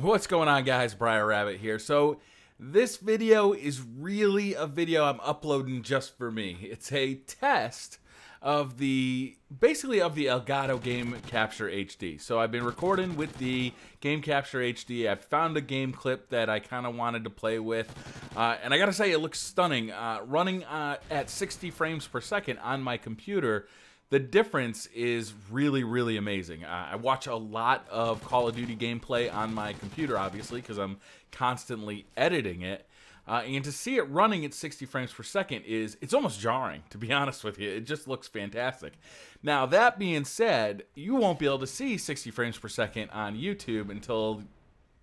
What's going on, guys? BriarRabbit here. So this video is really a video I'm uploading just for me. It's a test of basically of the Elgato Game Capture HD. So I've been recording with the Game Capture HD. I found a game clip that I kind of wanted to play with, and I gotta say it looks stunning. Running at 60 frames per second on my computer, the difference is really, really amazing. I watch a lot of Call of Duty gameplay on my computer, obviously, because I'm constantly editing it. And to see it running at 60 frames per second it's almost jarring, to be honest with you. It just looks fantastic. Now, that being said, you won't be able to see 60 frames per second on YouTube until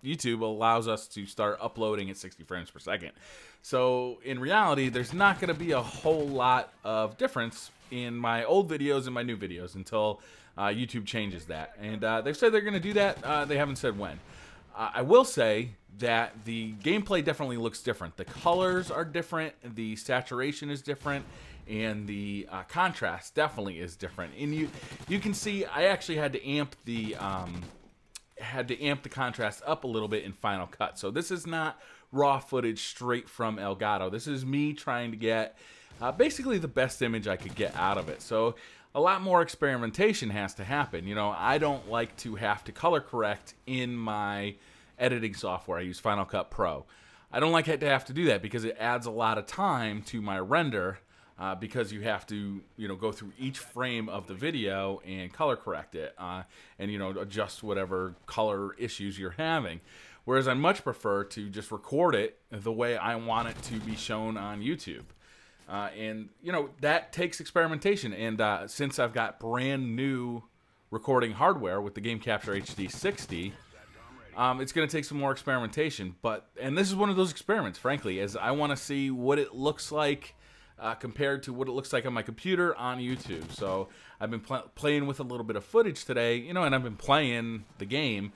YouTube allows us to start uploading at 60 frames per second. So in reality, there's not going to be a whole lot of difference in my old videos and my new videos until YouTube changes that. And they've said they're going to do that. They haven't said when. I will say that the gameplay definitely looks different. The colors are different, the saturation is different, and the contrast definitely is different. And you can see I actually had to amp the contrast up a little bit in Final Cut. So this is not raw footage straight from Elgato. This is me trying to get basically the best image I could get out of it. So a lot more experimentation has to happen. You know, I don't like to have to color correct in my editing software. I use Final Cut Pro. I don't like to have to do that because it adds a lot of time to my render because you have to, you know, go through each frame of the video and color correct it and, you know, adjust whatever color issues you're having. Whereas I much prefer to just record it the way I want it to be shown on YouTube. And, you know, that takes experimentation. And since I've got brand new recording hardware with the Game Capture HD60, it's going to take some more experimentation. And this is one of those experiments, frankly, as I want to see what it looks like compared to what it looks like on my computer on YouTube. So I've been playing with a little bit of footage today, you know, and I've been playing the game,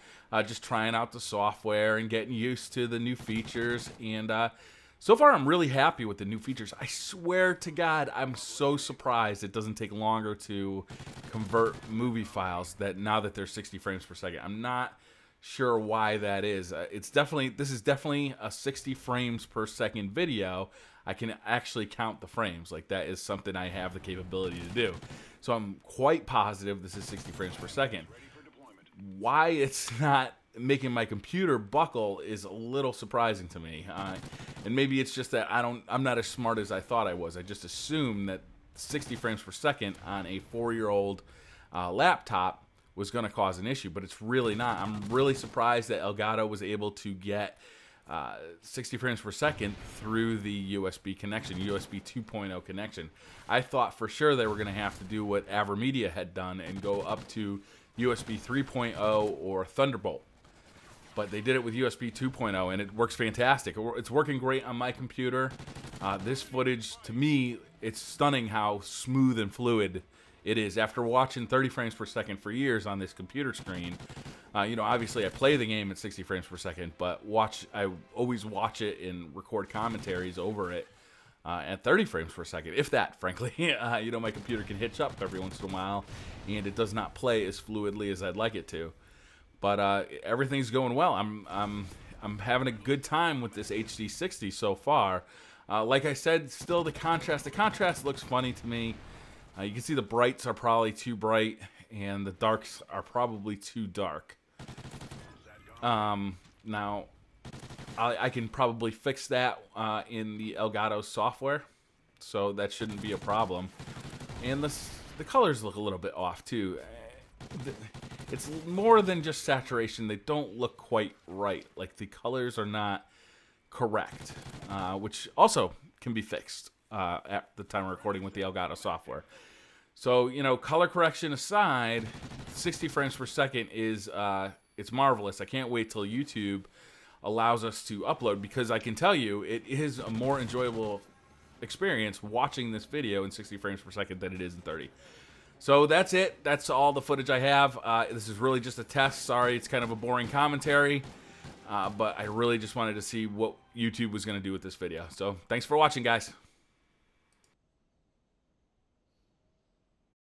just trying out the software and getting used to the new features. And so far, I'm really happy with the new features. I swear to God, I'm so surprised it doesn't take longer to convert movie files now that they're 60 frames per second. I'm not sure why that is. This is definitely a 60 frames per second video. I can actually count the frames. Like, that is something I have the capability to do. So I'm quite positive this is 60 frames per second. Why it's not making my computer buckle is a little surprising to me. And maybe it's just that I'm not as smart as I thought I was. I just assumed that 60 frames per second on a 4-year-old laptop was going to cause an issue, but it's really not. I'm really surprised that Elgato was able to get 60 frames per second through the USB connection, USB 2.0 connection. I thought for sure they were going to have to do what AverMedia had done and go up to USB 3.0 or Thunderbolt. But they did it with USB 2.0, and it works fantastic. It's working great on my computer. This footage, to me, it's stunning how smooth and fluid it is. After watching 30 frames per second for years on this computer screen, you know, obviously I play the game at 60 frames per second, but I always watch it and record commentaries over it at 30 frames per second, if that, frankly. You know, my computer can hitch up every once in a while, and it does not play as fluidly as I'd like it to. But everything's going well. I'm having a good time with this HD60 so far. Like I said, still the contrast looks funny to me. You can see the brights are probably too bright, and the darks are probably too dark. Now, I can probably fix that in the Elgato software, so that shouldn't be a problem. And the colors look a little bit off too. It's more than just saturation. They don't look quite right. Like, the colors are not correct, which also can be fixed at the time of recording with the Elgato software. So, you know, color correction aside, 60 frames per second is it's marvelous. I can't wait till YouTube allows us to upload, because I can tell you it is a more enjoyable experience watching this video in 60 frames per second than it is in 30. So that's it. That's all the footage I have. This is really just a test. Sorry, it's kind of a boring commentary, but I really just wanted to see what YouTube was going to do with this video. So thanks for watching, guys.